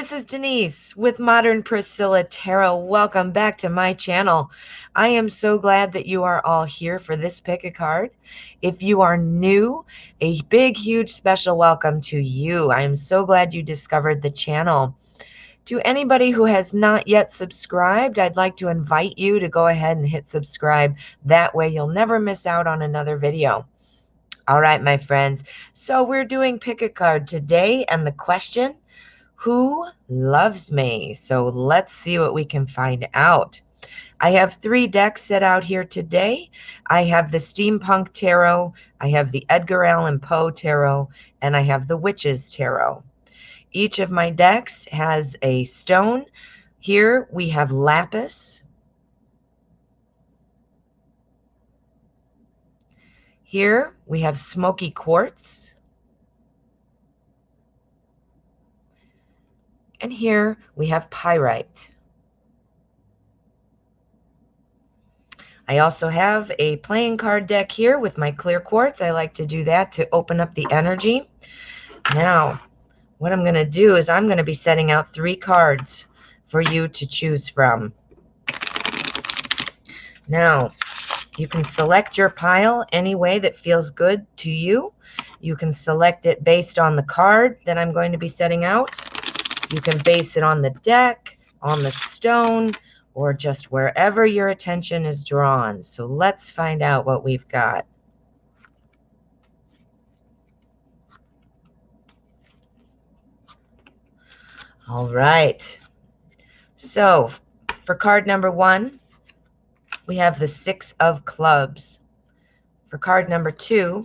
this is Denise with Modern Priscilla Tarot. Welcome back to my channel. I am so glad that you are all here for this pick a card. If you are new, a big, huge, special welcome to you. I am so glad you discovered the channel. To anybody who has not yet subscribed, I'd like to invite you to go ahead and hit subscribe. That way you'll never miss out on another video. All right, my friends. So we're doing pick a card today, and the question, who loves me? So let's see what we can find out. I have 3 decks set out here today. I have the Steampunk Tarot, I have the Edgar Allan Poe Tarot, and I have the Witches Tarot. Each of my decks has a stone. Here we have lapis. Here we have smoky quartz. And here we have pyrite. I also have a playing card deck here with my clear quartz. I like to do that to open up the energy. Now, what I'm going to do is I'm going to be setting out 3 cards for you to choose from. Now, you can select your pile any way that feels good to you. You can select it based on the card that I'm going to be setting out. You can base it on the deck, on the stone, or just wherever your attention is drawn. So let's find out what we've got. All right. So for card number 1, we have the 6 of clubs. For card number 2,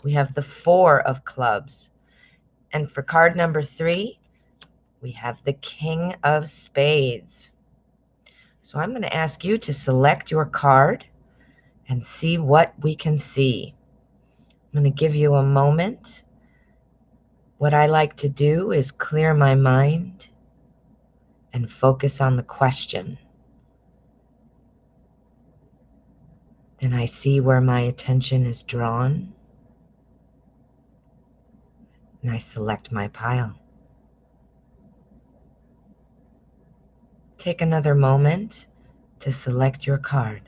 we have the 4 of clubs. And for card number 3, we have the King of Spades. So I'm going to ask you to select your card and see what we can see. I'm going to give you a moment. What I like to do is clear my mind and focus on the question. Then I see where my attention is drawn, and I select my pile. Take another moment to select your card.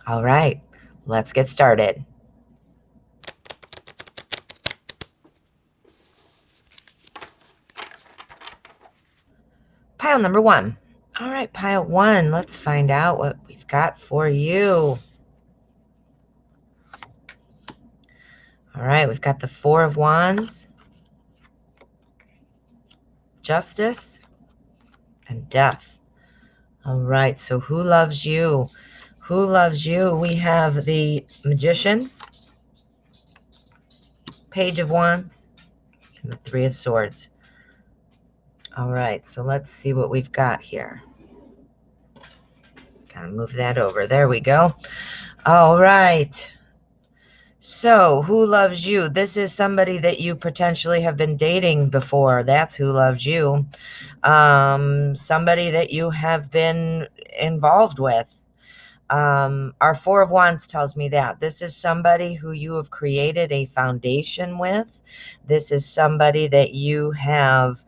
All right, let's get started. Pile number 1. All right, pile 1, let's find out what we've got for you. All right, we've got the 4 of Wands, Justice, and Death. All right, so who loves you? Who loves you? We have the Magician, Page of Wands, and the 3 of Swords. All right, so let's see what we've got here. Just gotta move that over. There we go. All right. So, who loves you? This is somebody that you potentially have been dating before. That's who loves you. Somebody that you have been involved with. Our 4 of Wands tells me that. This is somebody who you have created a foundation with. This is somebody that you have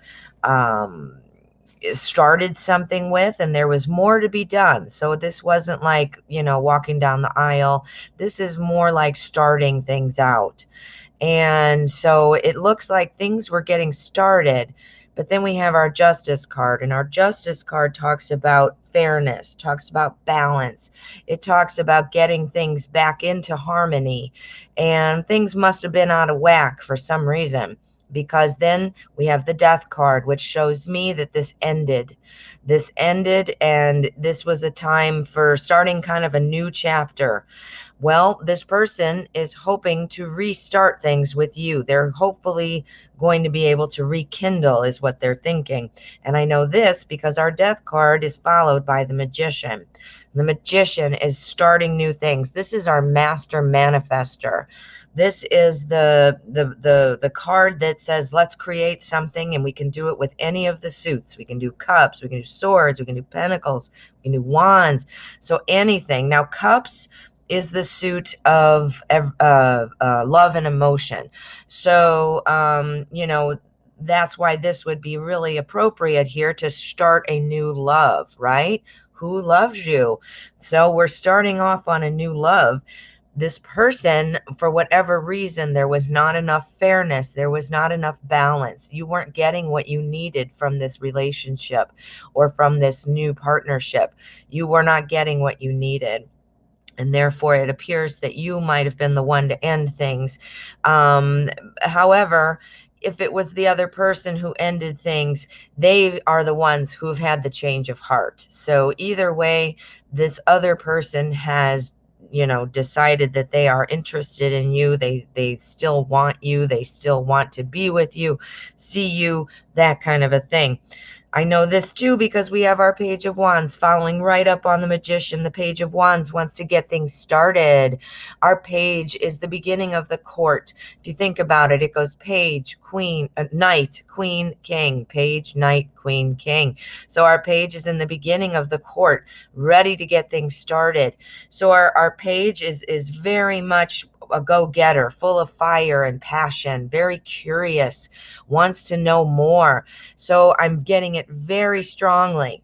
started something with, and there was more to be done. So this wasn't like, walking down the aisle. This is more like starting things out. And so it looks like things were getting started. But then we have our Justice card, and our Justice card talks about fairness, talks about balance. It talks about getting things back into harmony. And things must have been out of whack for some reason, because then we have the Death card, which shows me that this ended. This ended, and this was a time for starting kind of a new chapter. Well, this person is hoping to restart things with you. They're hopefully going to be able to rekindle, is what they're thinking. And I know this because our Death card is followed by the Magician. The Magician is starting new things. This is our master manifester. This is the card that says, let's create something, and we can do it with any of the suits. We can do cups, we can do swords, we can do pentacles, we can do wands. So anything. Now, cups is the suit of love and emotion. So, that's why this would be really appropriate here to start a new love, right? Who loves you? So we're starting off on a new love. This person, for whatever reason, there was not enough fairness, there was not enough balance. You weren't getting what you needed from this relationship or from this new partnership. You were not getting what you needed. And therefore, it appears that you might have been the one to end things. However, if it was the other person who ended things, they are the ones who have had the change of heart. So either way, this other person has decided that they are interested in you. They still want you. They still want to be with you, see you, that kind of a thing. I know this too because we have our Page of Wands following right up on the Magician. The Page of Wands wants to get things started. Our page is the beginning of the court. If you think about it, it goes page, queen, knight, queen, king, page, knight, queen, king. So our page is in the beginning of the court, ready to get things started. So our page is very much a go-getter, full of fire and passion, very curious, wants to know more. So I'm getting it very strongly.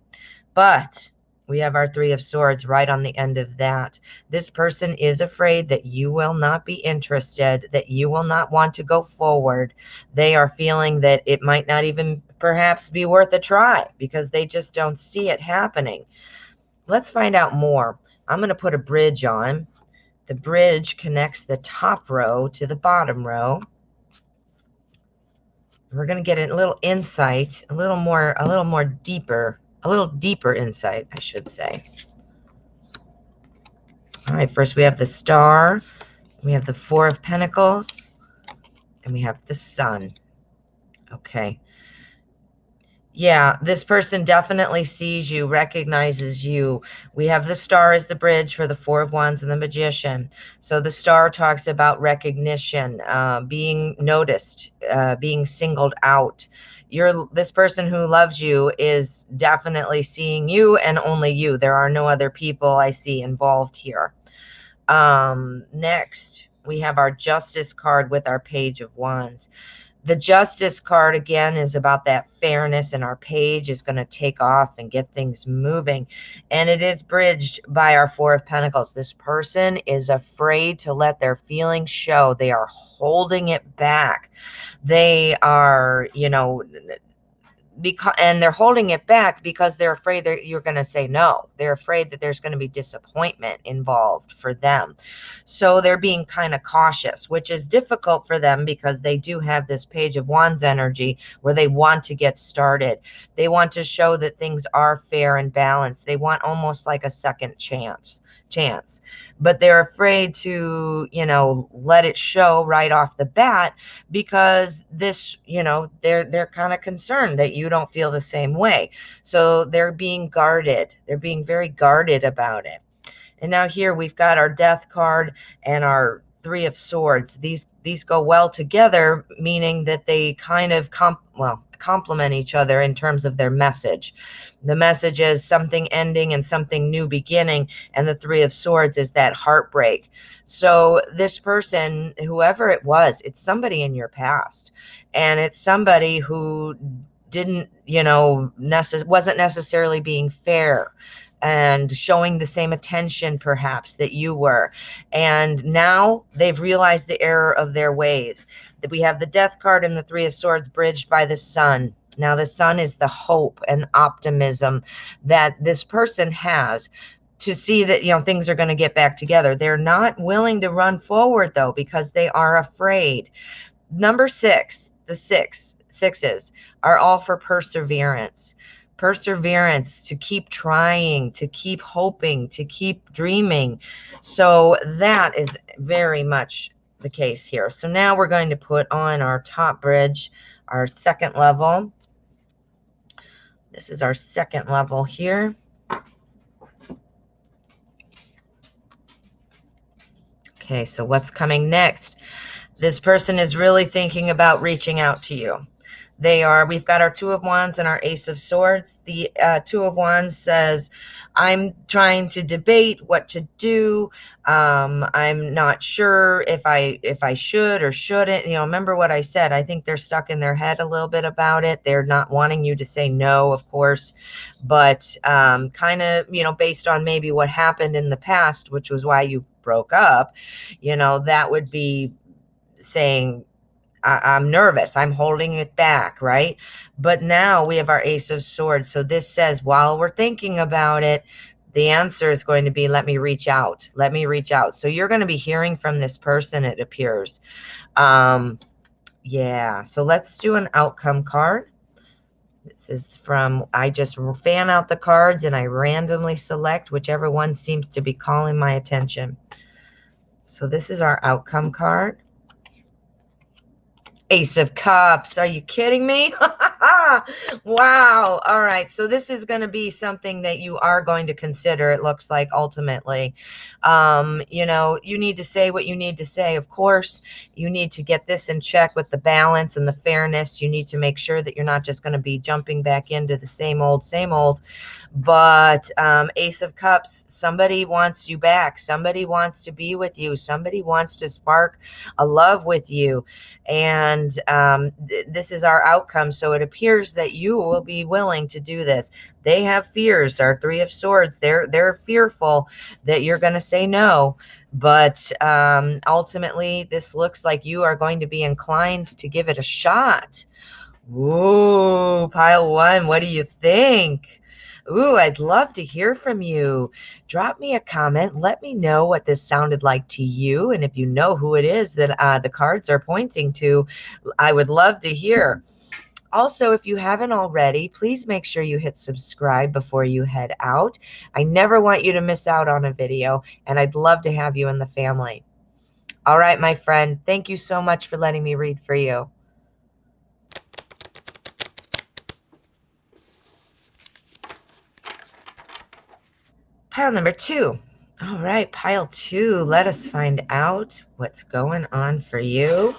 But we have our Three of Swords right on the end of that. This person is afraid that you will not be interested, that you will not want to go forward. They are feeling that it might not even perhaps be worth a try because they just don't see it happening. Let's find out more. I'm going to put a bridge on. The bridge connects the top row to the bottom row. We're going to get a little insight, a little deeper insight, I should say. All right, first we have the Star, we have the Four of Pentacles, and we have the Sun. Okay. Yeah, this person definitely sees you, recognizes you. We have the Star as the bridge for the Four of Wands and the Magician. So the Star talks about recognition, being noticed, being singled out. This person who loves you is definitely seeing you and only you. There are no other people I see involved here. Next, we have our Justice card with our Page of Wands. The Justice card, again, is about that fairness, and our page is going to take off and get things moving. And it is bridged by our Four of Pentacles. This person is afraid to let their feelings show. They are holding it back. They are, and they're holding it back because they're afraid that you're going to say no. They're afraid that there's going to be disappointment involved for them. So they're being kind of cautious, which is difficult for them because they do have this Page of Wands energy where they want to get started. They want to show that things are fair and balanced. They want almost like a second chance, but they're afraid to let it show right off the bat because this they're kind of concerned that you don't feel the same way. So they're being guarded. They're being very guarded about it. And now here we've got our Death card and our Three of Swords. These go well together, meaning that they kind of complement each other in terms of their message. The message is something ending and something new beginning, and the Three of Swords is that heartbreak. So this person, whoever it was, it's somebody in your past, and it's somebody who didn't, wasn't necessarily being fair and showing the same attention perhaps that you were. And now they've realized the error of their ways. We have the Death card and the Three of Swords bridged by the Sun. Now the Sun is the hope and optimism that this person has to see that things are going to get back together. They're not willing to run forward though because they are afraid. Number 6, the sixes are all for perseverance. Perseverance, to keep trying, to keep hoping, to keep dreaming. So that is very much the case here. So now we're going to put on our top bridge, our second level. This is our second level here. Okay, so what's coming next? This person is really thinking about reaching out to you. We've got our Two of Wands and our Ace of Swords. The Two of Wands says, I'm trying to debate what to do. I'm not sure if I should or shouldn't. Remember what I said. I think they're stuck in their head a little bit about it. They're not wanting you to say no, of course, but kind of, based on maybe what happened in the past, which was why you broke up, that would be saying, I'm nervous. I'm holding it back, right? But now we have our Ace of Swords. So this says, while we're thinking about it, the answer is going to be, let me reach out. Let me reach out. So you're going to be hearing from this person, it appears. Yeah. So let's do an outcome card. This is I just fan out the cards and I randomly select whichever one seems to be calling my attention. So this is our outcome card. Ace of Cups. Are you kidding me? Wow. All right. So this is going to be something that you are going to consider, it looks like, ultimately. You need to say what you need to say. Of course, you need to get this in check with the balance and the fairness. You need to make sure that you're not just going to be jumping back into the same old, same old. But Ace of Cups, somebody wants you back. Somebody wants to be with you. Somebody wants to spark a love with you. And this is our outcome. So it appears that you will be willing to do this. They have fears. Our Three of Swords, they're fearful that you're going to say no. But ultimately, this looks like you are going to be inclined to give it a shot. Ooh, pile one, what do you think? Ooh, I'd love to hear from you. Drop me a comment. Let me know what this sounded like to you. And if you know who it is that the cards are pointing to, I would love to hear. Also, if you haven't already, please make sure you hit subscribe before you head out. I never want you to miss out on a video, and I'd love to have you in the family. All right, my friend, thank you so much for letting me read for you. Pile number 2. All right, pile 2. Let us find out what's going on for you.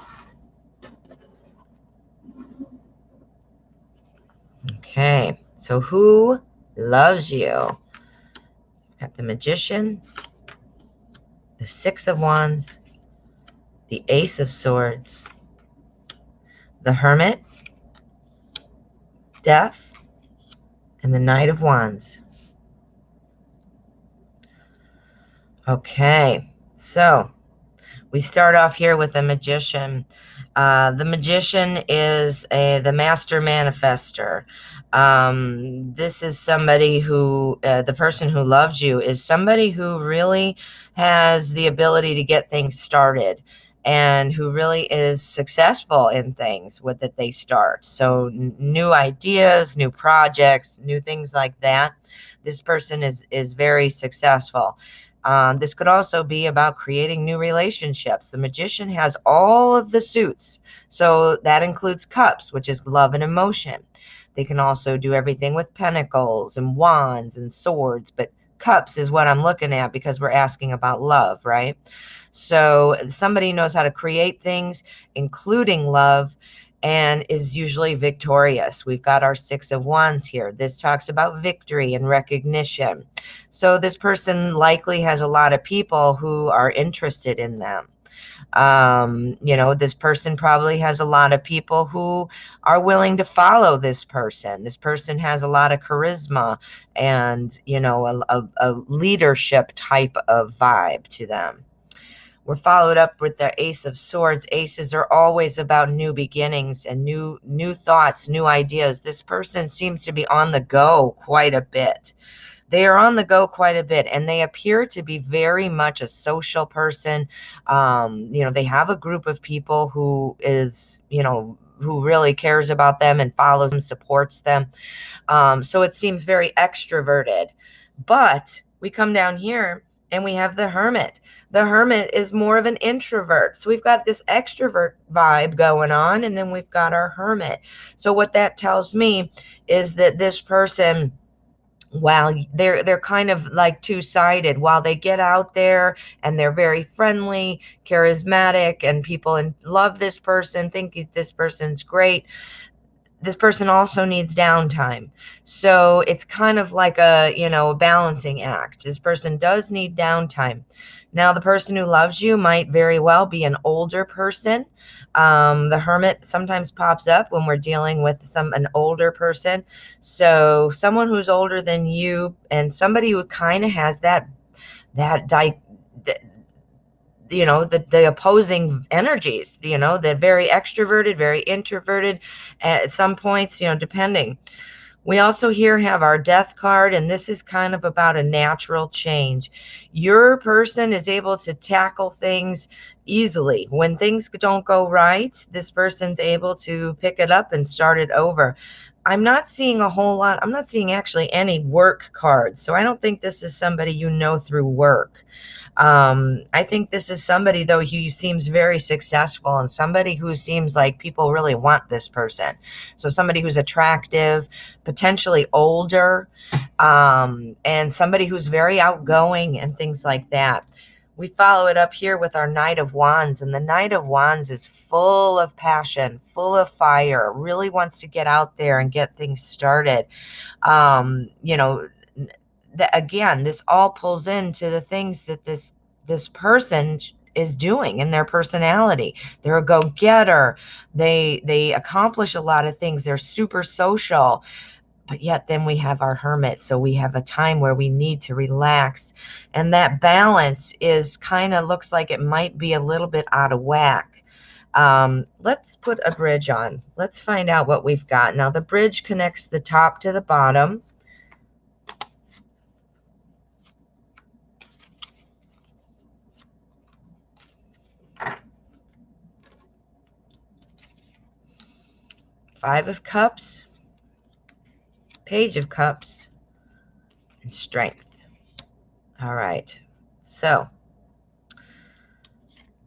Okay, so who loves you? Got the Magician, the Six of Wands, the Ace of Swords, the Hermit, Death, and the Knight of Wands. Okay, so we start off here with the Magician. The Magician is the master manifester. This is somebody who, the person who loves you is somebody who really has the ability to get things started and who really is successful in things that they start. So new ideas, new projects, new things like that. This person is very successful. This could also be about creating new relationships. The Magician has all of the suits. So that includes cups, which is love and emotion. They can also do everything with pentacles and wands and swords, but cups is what I'm looking at because we're asking about love, right? So somebody knows how to create things, including love, and is usually victorious. We've got our Six of Wands here. This talks about victory and recognition. So this person likely has a lot of people who are interested in them. This person probably has a lot of people who are willing to follow this person. This person has a lot of charisma and, a leadership type of vibe to them. We're followed up with the Ace of Swords. Aces are always about new beginnings and new thoughts, new ideas. This person seems to be on the go quite a bit. They are on the go quite a bit, and they appear to be very much a social person. They have a group of people who really cares about them and follows them, supports them. So it seems very extroverted. But we come down here and we have the Hermit. The Hermit is more of an introvert. So we've got this extrovert vibe going on, and then we've got our Hermit. So what that tells me is that this person, while they're kind of like two-sided, while they get out there and they're very friendly, charismatic, and people love this person, think this person's great, this person also needs downtime. So it's kind of like a, a balancing act. This person does need downtime. Now, the person who loves you might very well be an older person. The hermit sometimes pops up when we're dealing with an older person. So someone who's older than you, and somebody who kind of has that di- the opposing energies, the very extroverted, very introverted at some points, depending. We also here have our death card, and this is kind of about a natural change. Your person is able to tackle things easily. When things don't go right, this person's able to pick it up and start it over. I'm not seeing a whole lot. I'm not seeing actually any work cards. So I don't think this is somebody through work. I think this is somebody, though, who seems very successful and somebody who seems like people really want this person. So somebody who's attractive, potentially older, and somebody who's very outgoing and things like that. We follow it up here with our Knight of Wands, and the Knight of Wands is full of passion, full of fire, really wants to get out there and get things started. Um, you know, Again, this all pulls into the things that this person is doing in their personality. They're a go-getter. They accomplish a lot of things. They're super social. But yet then we have our hermit. So we have a time where we need to relax. And that balance is kind of looks like it might be a little bit out of whack. Let's put a bridge on. Let's find out what we've got. Now the bridge connects the top to the bottom. Five of Cups, Page of Cups, and Strength. All right. So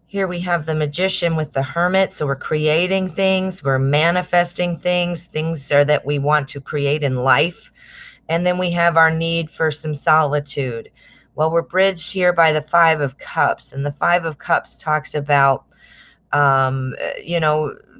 here we have the Magician with the Hermit. So we're creating things, we're manifesting things are that we want to create in life. And then we have our need for some solitude. Well, we're bridged here by the Five of Cups. And the Five of Cups talks about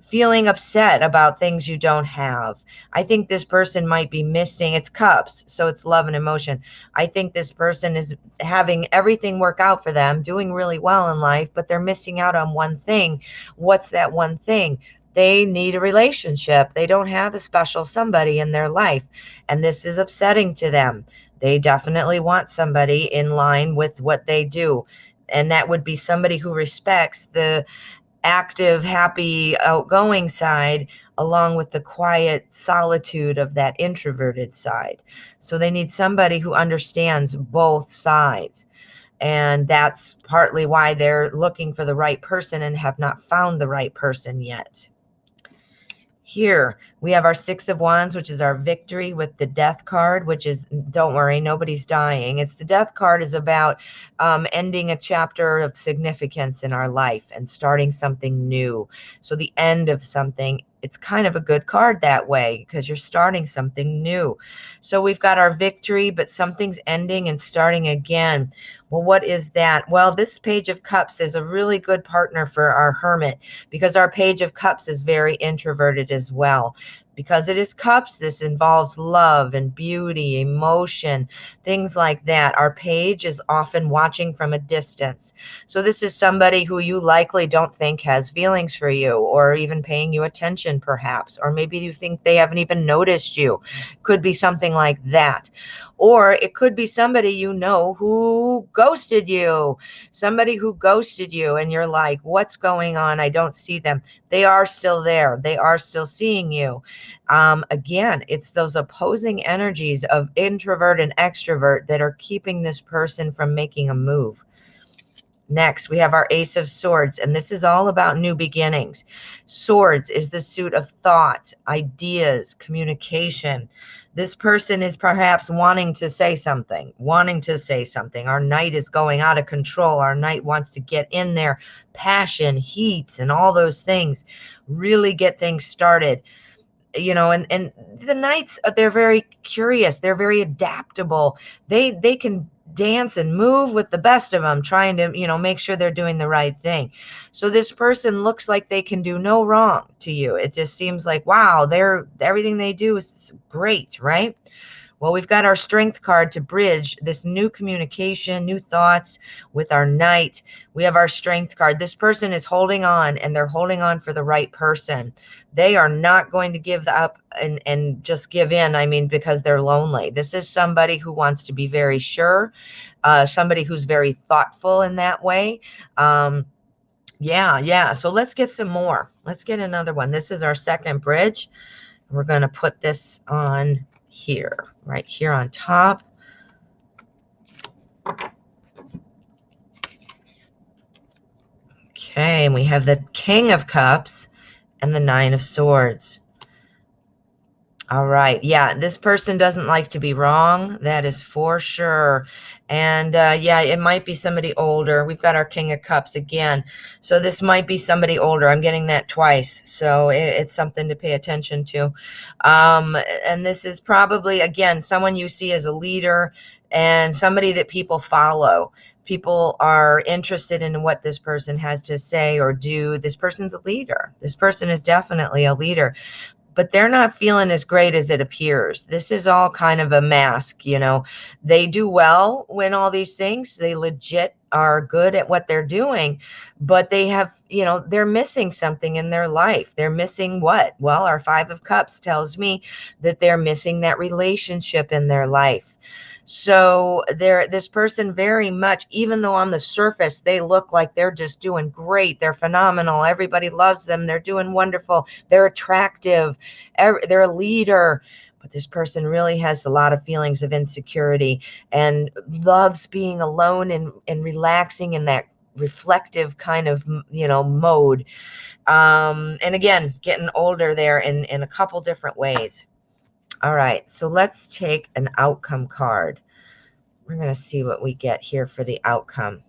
feeling upset about things you don't have. I think this person might be missing. It's cups, so it's love and emotion. I think this person is having everything work out for them, doing really well in life, but they're missing out on one thing. What's that one thing? They need a relationship. They don't have a special somebody in their life, and this is upsetting to them. They definitely want somebody in line with what they do, and that would be somebody who respects the active, happy, outgoing side, along with the quiet solitude of that introverted side. So they need somebody who understands both sides. And that's partly why they're looking for the right person and have not found the right person yet. Here we have our Six of Wands, which is our victory, with the Death card, which is, don't worry, nobody's dying. It's the Death card is about ending a chapter of significance in our life and starting something new. So the end of something, it's kind of a good card that way because you're starting something new. So we've got our victory, but something's ending and starting again. Well, what is that? Well, this Page of Cups is a really good partner for our Hermit because our Page of Cups is very introverted as well. Because it is cups, this involves love and beauty, emotion, things like that. Our page is often watching from a distance. So this is somebody who you likely don't think has feelings for you or even paying you attention perhaps, or maybe you think they haven't even noticed you. Could be something like that. Or it could be somebody who ghosted you, somebody who ghosted you and you're like, what's going on? I don't see them. They are still there. They are still seeing you. Again, it's those opposing energies of introvert and extrovert that are keeping this person from making a move. Next, we have our Ace of Swords, and this is all about new beginnings. Swords is the suit of thought, ideas, communication. This person is perhaps wanting to say something. Our Knight is going out of control. Our Knight wants to get in there, passion, heat, and all those things. Really get things started. And the Knights, they're very curious. They're very adaptable. They can dance and move with the best of them, trying to, make sure they're doing the right thing. So this person looks like they can do no wrong to you. It just seems like, wow, everything they do is great, right? Well, we've got our strength card to bridge this new communication, new thoughts with our knight. We have our strength card. This person is holding on, and they're holding on for the right person. They are not going to give up and just give in, because they're lonely. This is somebody who wants to be very sure, somebody who's very thoughtful in that way. Yeah. So let's get some more. Let's get another one. This is our second bridge. We're going to put this on here, right here on top. Okay, and we have the King of Cups and the Nine of Swords. All right. Yeah, this person doesn't like to be wrong. That is for sure. And yeah, it might be somebody older. We've got our King of Cups again. So this might be somebody older. I'm getting that twice. So it's something to pay attention to. And this is probably, again, someone you see as a leader and somebody that people follow. People are interested in what this person has to say or do. This person's a leader. This person is definitely a leader. But they're not feeling as great as it appears. This is all kind of a mask, They do well when all these things, they legit are good at what they're doing, but they have, they're missing something in their life. They're missing what? Well, our Five of Cups tells me that they're missing that relationship in their life. So this person very much, even though on the surface they look like they're just doing great, they're phenomenal, everybody loves them, they're doing wonderful, they're attractive, they're a leader, but this person really has a lot of feelings of insecurity and loves being alone and relaxing in that reflective kind of, mode. And again, getting older there in a couple different ways. All right, so let's take an outcome card. We're going to see what we get here for the outcome.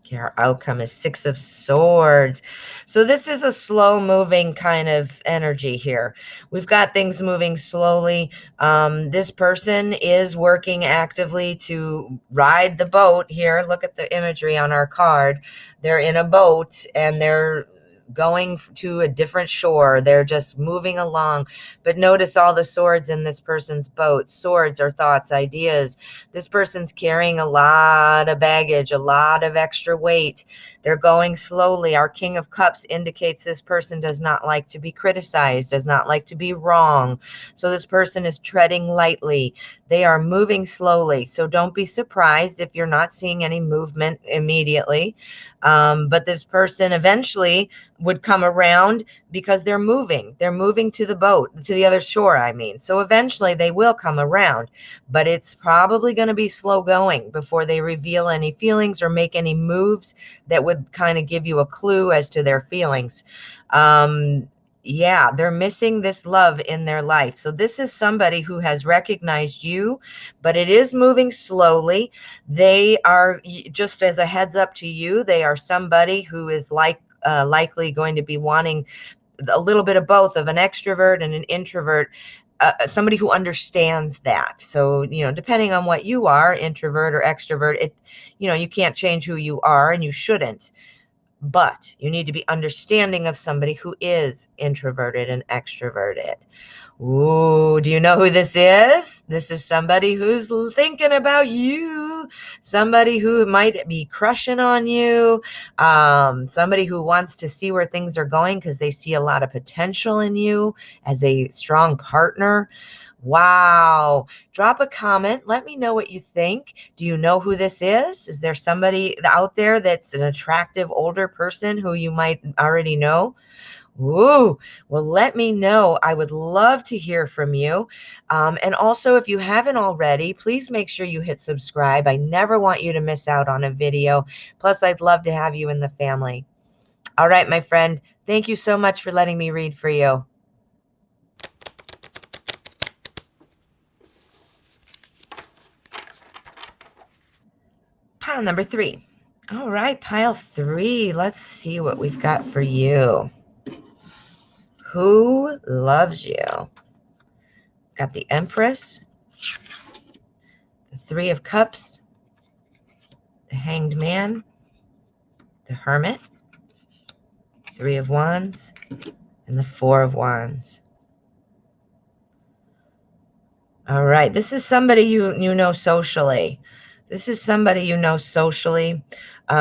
Okay, our outcome is Six of Swords. So this is a slow moving kind of energy here. We've got things moving slowly. This person is working actively to ride the boat here. Look at the imagery on our card. They're in a boat and they're going to a different shore. They're just moving along. But notice all the swords in this person's boat. Swords are thoughts, ideas. This person's carrying a lot of baggage, a lot of extra weight. They're going slowly. Our King of Cups indicates this person does not like to be criticized, does not like to be wrong. So this person is treading lightly. They are moving slowly. So don't be surprised if you're not seeing any movement immediately. But this person eventually would come around because they're moving. They're moving to the boat, to the other shore, So eventually they will come around, but it's probably going to be slow going before they reveal any feelings or make any moves that would kind of give you a clue as to their feelings. Yeah, they're missing this love in their life. So this is somebody who has recognized you, but it is moving slowly. They are, just as a heads up to you, they are somebody who is likely going to be wanting a little bit of both, of an extrovert and an introvert, somebody who understands that. So, depending on what you are, introvert or extrovert, you can't change who you are and you shouldn't. But you need to be understanding of somebody who is introverted and extroverted. Ooh, do you know who this is? This is somebody who's thinking about you, somebody who might be crushing on you, somebody who wants to see where things are going because they see a lot of potential in you as a strong partner. Wow. Drop a comment. Let me know what you think. Do you know who this is? Is there somebody out there that's an attractive older person who you might already know? Woo. Well, let me know. I would love to hear from you. And also, if you haven't already, please make sure you hit subscribe. I never want you to miss out on a video. Plus, I'd love to have you in the family. All right, my friend. Thank you so much for letting me read for you. Pile number 3. All right, pile 3. Let's see what we've got for you. Who loves you? got the Empress, the Three of Cups, the Hanged Man, the Hermit, Three of Wands, and the Four of Wands. All right, this is somebody you know socially. This is somebody you know socially,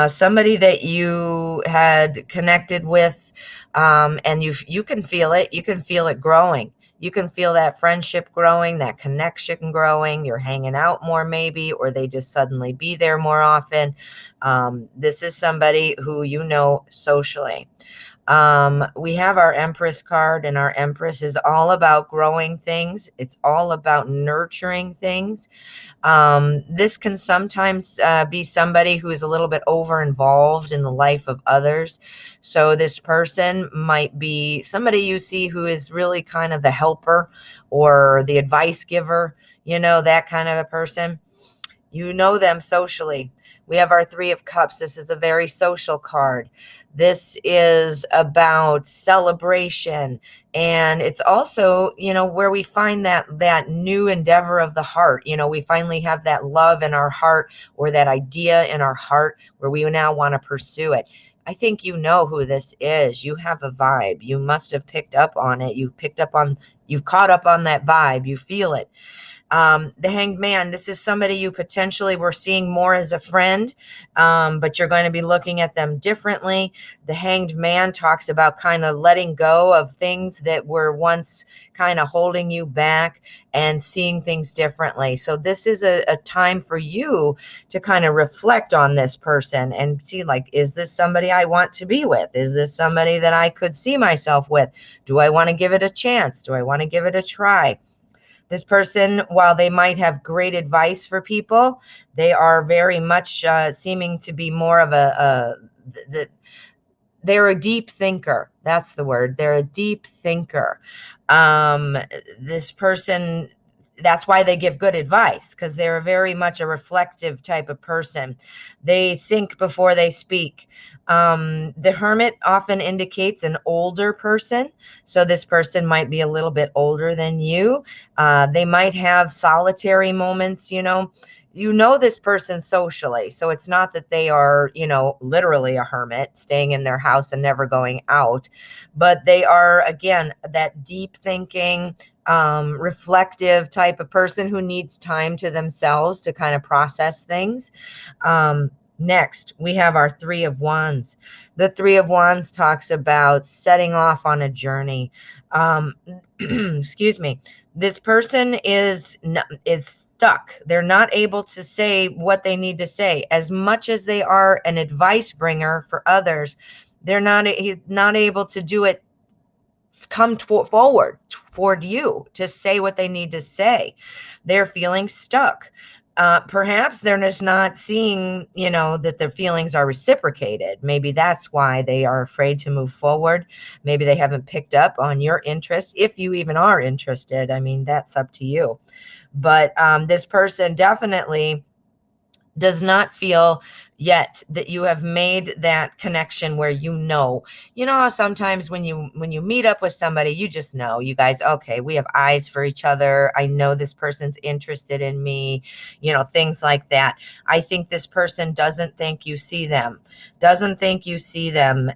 somebody that you had connected with, and you can feel it. You can feel it growing. You can feel that friendship growing, that connection growing. You're hanging out more maybe, or they just suddenly be there more often. This is somebody who you know socially. We have our Empress card, and our Empress is all about growing things. It's all about nurturing things. This can sometimes be somebody who is a little bit over involved in the life of others. So this person might be somebody you see who is really kind of the helper or the advice giver, that kind of a person. You know them socially. We have our Three of Cups. This is a very social card. This is about celebration. And it's also, where we find that new endeavor of the heart. We finally have that love in our heart, or that idea in our heart where we now want to pursue it. I think you know who this is. You have a vibe. You must have picked up on it. You've caught up on that vibe. You feel it. The Hanged Man, this is somebody you potentially were seeing more as a friend, but you're going to be looking at them differently. The Hanged Man talks about kind of letting go of things that were once kind of holding you back and seeing things differently. So this is a time for you to kind of reflect on this person and see, like, is this somebody I want to be with? Is this somebody that I could see myself with? Do I want to give it a chance? Do I want to give it a try? This person, while they might have great advice for people, they are very much seeming to be more of they're a deep thinker. That's the word. They're a deep thinker. This person, that's why they give good advice, because they're very much a reflective type of person. They think before they speak. The Hermit often indicates an older person. So this person might be a little bit older than you. They might have solitary moments, this person socially. So it's not that they are, literally a hermit staying in their house and never going out, but they are, again, that deep thinking, reflective type of person who needs time to themselves to kind of process things. Next, we have our Three of Wands. The Three of Wands talks about setting off on a journey. Excuse me. This person is stuck. They're not able to say what they need to say. As much as they are an advice bringer for others, they're not able to do it. Come forward toward you to say what they need to say. They're feeling stuck. Perhaps they're just not seeing, that their feelings are reciprocated. Maybe that's why they are afraid to move forward. Maybe they haven't picked up on your interest, if you even are interested. I mean, that's up to you. But this person definitely does not feel yet that you have made that connection where how sometimes when you meet up with somebody, you just know, you guys, okay, we have eyes for each other. I know this person's interested in me, things like that. I think this person doesn't think you see them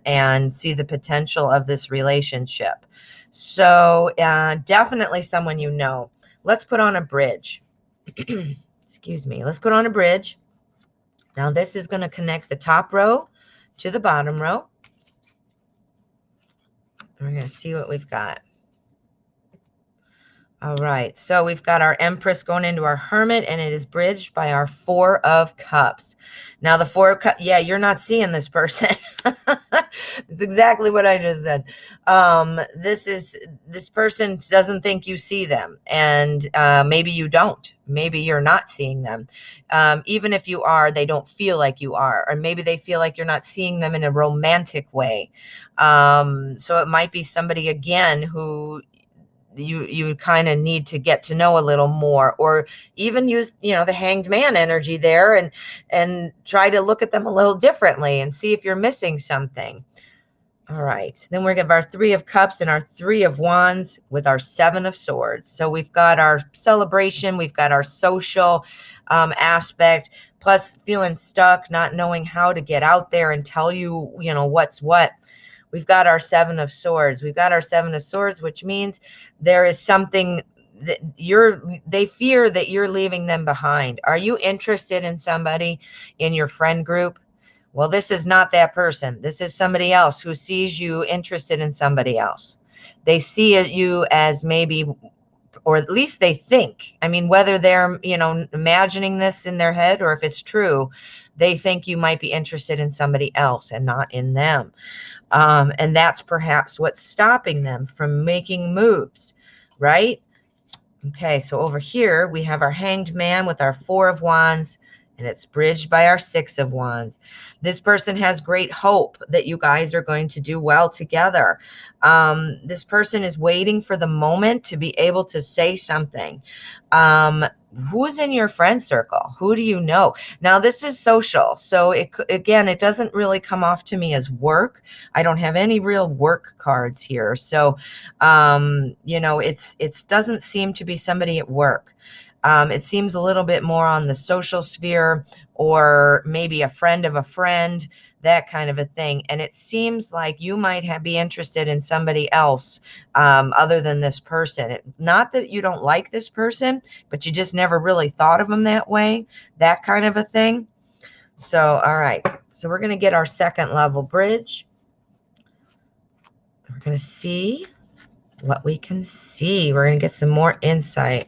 and see the potential of this relationship. So definitely someone you know. Let's put on a bridge. Excuse me. Let's put on a bridge. Now this is going to connect the top row to the bottom row. We're going to see what we've got. All right, so we've got our Empress going into our Hermit, and it is bridged by our Four of Cups. Now the Four of Cups, yeah, you're not seeing this person. It's exactly what I just said. This person doesn't think you see them, and maybe you don't. Maybe you're not seeing them. Even if you are, they don't feel like you are, or maybe they feel like you're not seeing them in a romantic way. So it might be somebody, again, who you kind of need to get to know a little more, or even use the Hanged Man energy there and try to look at them a little differently and see if you're missing something. All right, then we're going to have our Three of Cups and our Three of Wands with our Seven of Swords. So we've got our celebration, we've got our social aspect, plus feeling stuck, not knowing how to get out there and tell you, you know, what's what. We've got our Seven of Swords. We've got our Seven of Swords, which means there is something that they fear that you're leaving them behind. Are you interested in somebody in your friend group? Well, this is not that person. This is somebody else who sees you interested in somebody else. They see you as maybe, or at least they think. I mean, whether they're, you know, imagining this in their head or if it's true, they think you might be interested in somebody else and not in them. And that's perhaps what's stopping them from making moves, right? Okay, so over here we have our Hanged Man with our Four of Wands, and it's bridged by our Six of Wands. This person has great hope that you guys are going to do well together. This person is waiting for the moment to be able to say something. Who's in your friend circle? Who do you know? Now, this is social. So again, it doesn't really come off to me as work. I don't have any real work cards here. So, you know, it doesn't seem to be somebody at work. It seems a little bit more on the social sphere, or maybe a friend of a friend, that kind of a thing. And it seems like you might be interested in somebody else other than this person. Not that you don't like this person, but you just never really thought of them that way, that kind of a thing. So, all right. So we're going to get our second level bridge. We're going to see what we can see. We're going to get some more insight.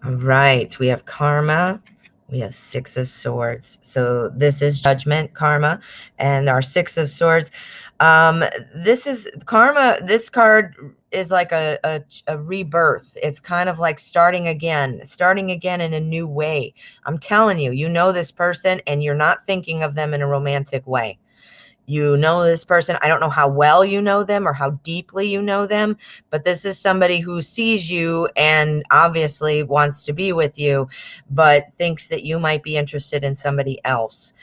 All right, we have karma. We have Six of Swords. So this is judgment, karma, and our Six of Swords. This is karma. This card is like a rebirth. It's kind of like starting again in a new way. I'm telling you, you know this person and you're not thinking of them in a romantic way. You know this person. I don't know how well you know them or how deeply you know them, but this is somebody who sees you and obviously wants to be with you, but thinks that you might be interested in somebody else,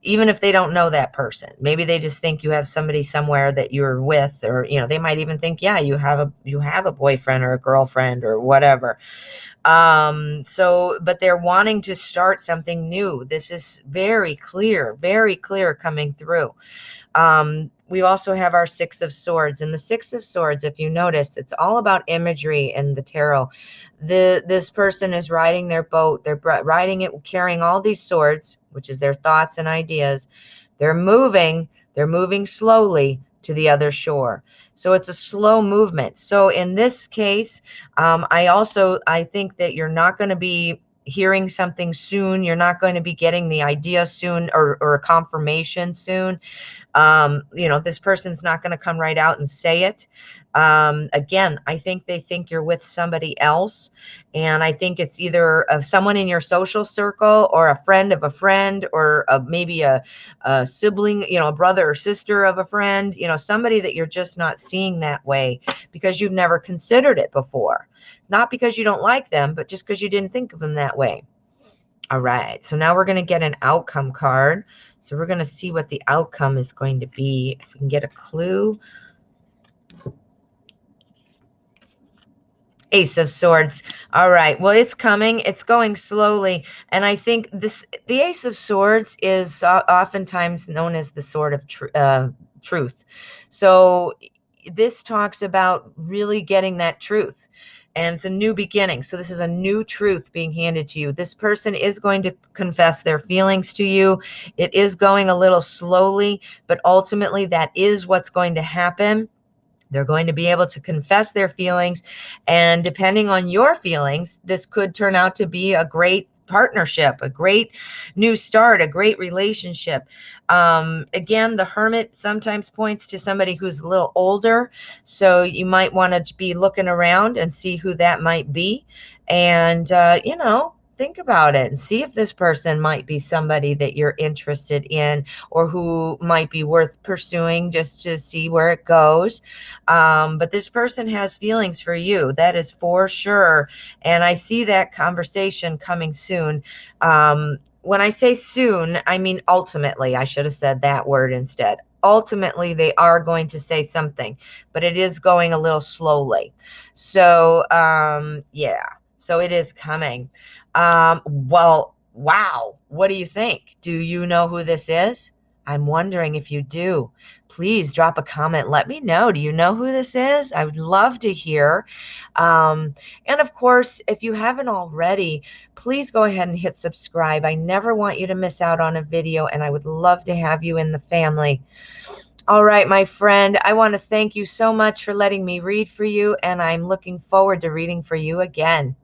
even if they don't know that person. Maybe they just think you have somebody somewhere that you're with, or, you know, they might even think, yeah, you have a boyfriend or a girlfriend or whatever. But they're wanting to start something new. This is very clear coming through. We also have our Six of Swords, and the Six of Swords, if you notice, it's all about imagery in the tarot. This person is riding their boat. They're riding it, carrying all these swords, which is their thoughts and ideas. They're moving slowly to the other shore. So it's a slow movement. So in this case, I think that you're not going to be hearing something soon. You're not going to be getting the idea soon, or a confirmation soon. You know, this person's not going to come right out and say it. Again, I think they think you're with somebody else. And I think it's either someone in your social circle, or a friend of a friend, or maybe a sibling, you know, a brother or sister of a friend, you know, somebody that you're just not seeing that way because you've never considered it before. Not because you don't like them, but just because you didn't think of them that way. All right, so now we're going to get an outcome card. So we're going to see what the outcome is going to be. If we can get a clue. Ace of Swords. All right, well, it's coming. It's going slowly. And I think the Ace of Swords is oftentimes known as the sword of truth. So this talks about really getting that truth. And it's a new beginning. So this is a new truth being handed to you. This person is going to confess their feelings to you. It is going a little slowly, but ultimately that is what's going to happen. They're going to be able to confess their feelings. And depending on your feelings, this could turn out to be a great partnership, a great new start, a great relationship. Again, the Hermit sometimes points to somebody who's a little older. So you might want to be looking around and see who that might be. And, you know, think about it and see if this person might be somebody that you're interested in, or who might be worth pursuing, just to see where it goes. But this person has feelings for you. That is for sure. And I see that conversation coming soon. when I say soon, I mean ultimately. I should have said that word instead. Ultimately, they are going to say something, but it is going a little slowly. So, yeah, so it is coming. Well, wow. What do you think? Do you know who this is? I'm wondering if you do. Please drop a comment. Let me know. Do you know who this is? I would love to hear. And of course, if you haven't already, please go ahead and hit subscribe. I never want you to miss out on a video, and I would love to have you in the family. All right, my friend, I want to thank you so much for letting me read for you, and I'm looking forward to reading for you again.